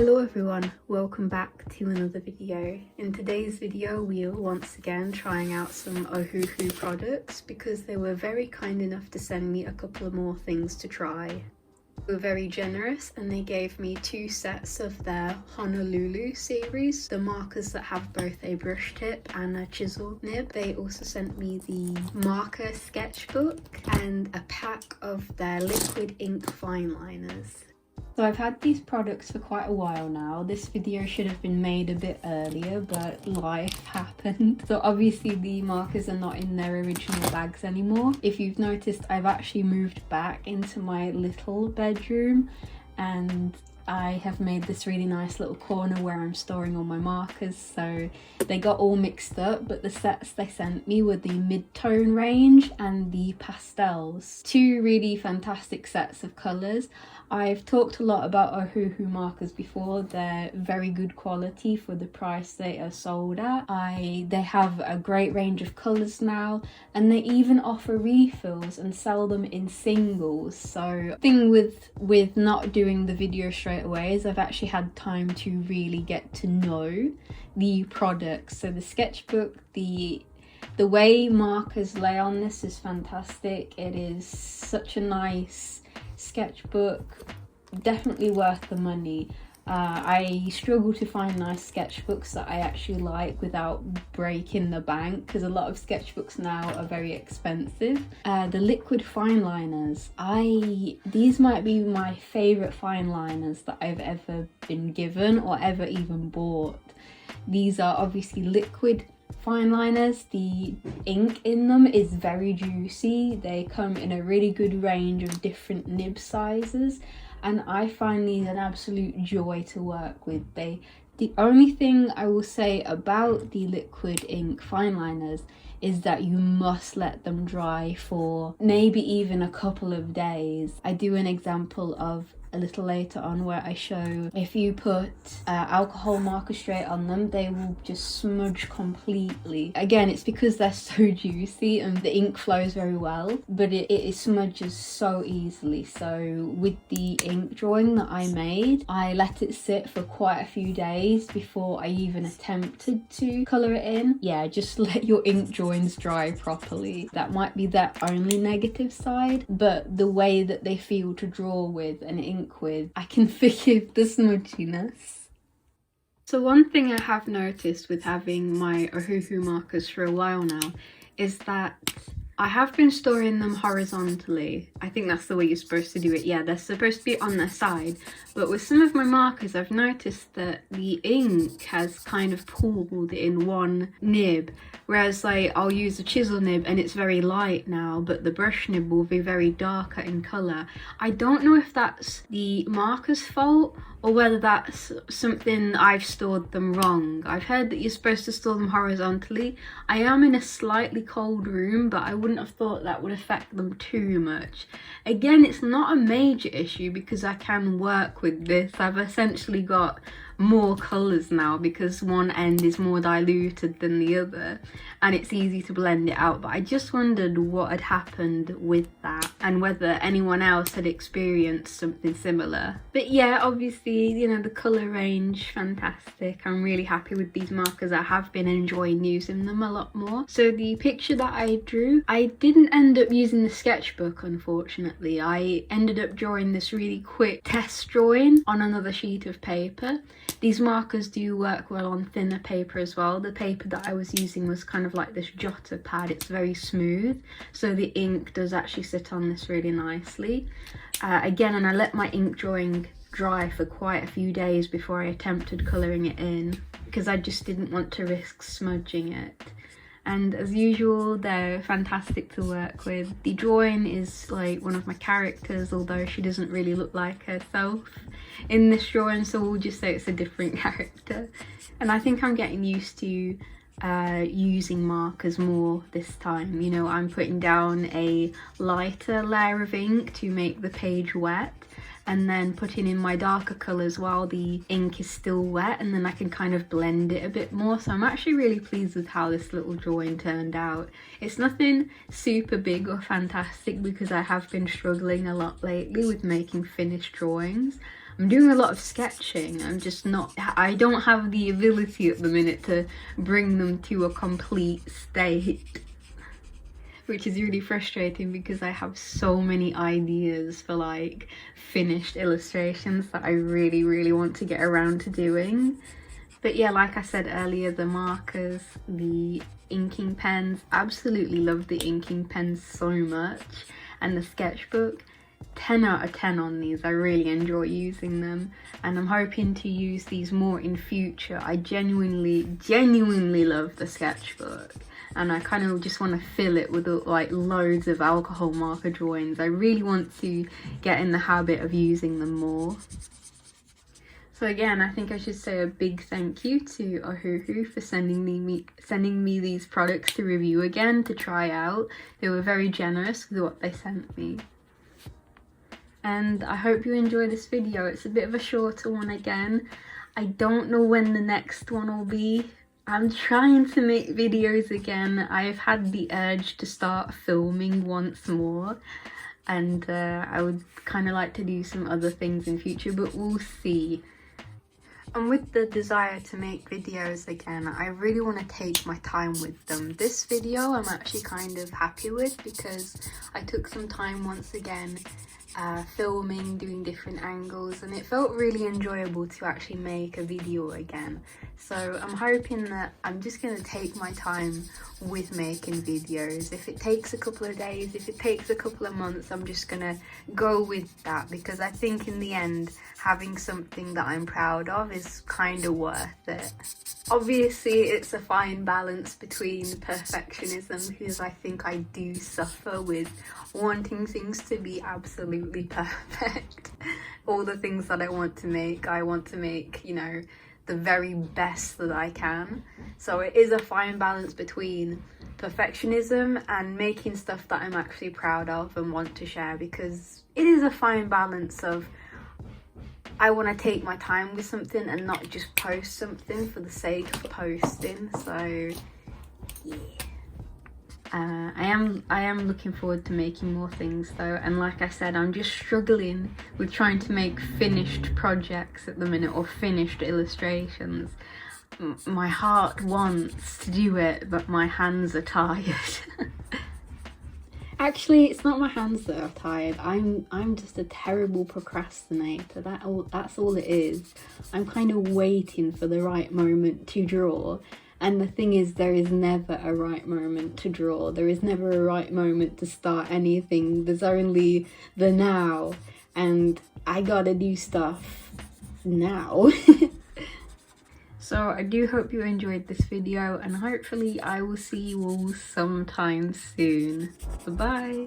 Hello everyone, welcome back to another video. In today's video we are once again trying out some Ohuhu products because they were very kind enough to send me a couple of more things to try. They were very generous and they gave me 2 sets of their Honolulu series, the markers that have both a brush tip and a chisel nib. They also sent me the marker sketchbook and a pack of their liquid ink fine liners. So I've had these products for quite a while now. This video should have been made a bit earlier, but life happened. So obviously the markers are not in their original bags anymore. If you've noticed, I've actually moved back into my little bedroom and I have made this really nice little corner where I'm storing all my markers. So they got all mixed up, but the sets they sent me were the mid-tone range and the pastels. 2 really fantastic sets of colours. I've talked a lot about Ohuhu markers before. They're very good quality for the price they are sold at. They have a great range of colours now, and they even offer refills and sell them in singles. So the thing with not doing the video straight away is I've actually had time to really get to know the products. So the sketchbook, the way markers lay on this is fantastic. It is such a nice sketchbook, definitely worth the money. I struggle to find nice sketchbooks that I actually like without breaking the bank, because a lot of sketchbooks now are very expensive. The liquid fine liners, these might be my favourite fine liners that I've ever been given or ever even bought. These are obviously liquid fine liners. The ink in them is very juicy. They come in a really good range of different nib sizes, and I find these an absolute joy to work with. The only thing I will say about the liquid ink fine liners is that you must let them dry for maybe even a couple of days. I do an example of a little later on where I show if you put alcohol marker straight on them, they will just smudge completely. Again, it's because they're so juicy and the ink flows very well, but it smudges so easily. So with the ink drawing that I made, I let it sit for quite a few days before I even attempted to colour it in. Yeah, just let your ink drawings dry properly. That might be their only negative side, but the way that they feel to draw with and ink with, I can forgive the smudginess. So one thing I have noticed with having my Ohuhu markers for a while now is that I have been storing them horizontally. I think that's the way you're supposed to do it. Yeah, they're supposed to be on their side. But with some of my markers, I've noticed that the ink has kind of pooled in one nib. Whereas like I'll use a chisel nib and it's very light now, but the brush nib will be very darker in colour. I don't know if that's the marker's fault or whether that's something I've stored them wrong. I've heard that you're supposed to store them horizontally. I am in a slightly cold room, but I wouldn't have thought that would affect them too much. Again, it's not a major issue because I can work with this. I've essentially got more colours now because one end is more diluted than the other and it's easy to blend it out. But I just wondered what had happened with that and whether anyone else had experienced something similar. But yeah, obviously, you know, the colour range, fantastic. I'm really happy with these markers. I have been enjoying using them a lot more. So the picture that I drew, I didn't end up using the sketchbook, unfortunately. I ended up drawing this really quick test drawing on another sheet of paper. These markers do work well on thinner paper as well. The paper that I was using was kind of like this jotter pad. It's very smooth, so the ink does actually sit on this really nicely. Again, and I let my ink drawing dry for quite a few days before I attempted colouring it in because I just didn't want to risk smudging it. And as usual, they're fantastic to work with. The drawing is like one of my characters, although she doesn't really look like herself in this drawing, so we'll just say it's a different character. And I think I'm getting used to using markers more this time. You know, I'm putting down a lighter layer of ink to make the page wet, and then putting in my darker colours while the ink is still wet, and then I can kind of blend it a bit more. So I'm actually really pleased with how this little drawing turned out. It's nothing super big or fantastic because I have been struggling a lot lately with making finished drawings. I'm doing a lot of sketching. I don't have the ability at the minute to bring them to a complete state, which is really frustrating because I have so many ideas for like finished illustrations that I really want to get around to doing. But yeah, like I said earlier, the markers, the inking pens, absolutely love the inking pens so much, and the sketchbook, 10 out of 10 on these. I really enjoy using them, and I'm hoping to use these more in future. I genuinely love the sketchbook, and I kind of just want to fill it with like loads of alcohol marker drawings. I really want to get in the habit of using them more. So again, I think I should say a big thank you to Ohuhu for sending me these products to review again, to try out. They were very generous with what they sent me. And I hope you enjoy this video. It's a bit of a shorter one again. I don't know when the next one will be. I'm trying to make videos again. I've had the urge to start filming once more, and I would kind of like to do some other things in future, but we'll see. And with the desire to make videos again, I really want to take my time with them. This video I'm actually kind of happy with because I took some time once again filming, doing different angles, and it felt really enjoyable to actually make a video again. So I'm hoping that I'm just going to take my time with making videos. If it takes a couple of days, if it takes a couple of months, I'm just going to go with that, because I think in the end having something that I'm proud of is kind of worth it. Obviously it's a fine balance between perfectionism, because I think I do suffer with wanting things to be absolutely perfect. All the things that I want to make, you know, the very best that I can. So it is a fine balance between perfectionism and making stuff that I'm actually proud of and want to share, because it is a fine balance of I want to take my time with something and not just post something for the sake of posting. So yeah. I am looking forward to making more things though, and like I said, I'm just struggling with trying to make finished projects at the minute, or finished illustrations. My heart wants to do it, but my hands are tired. Actually, it's not my hands that are tired. I'm just a terrible procrastinator. That's all it is. I'm kind of waiting for the right moment to draw. And the thing is, there is never a right moment to draw. There is never a right moment to start anything. There's only the now. And I gotta do stuff now. So I do hope you enjoyed this video, and hopefully I will see you all sometime soon. Bye bye.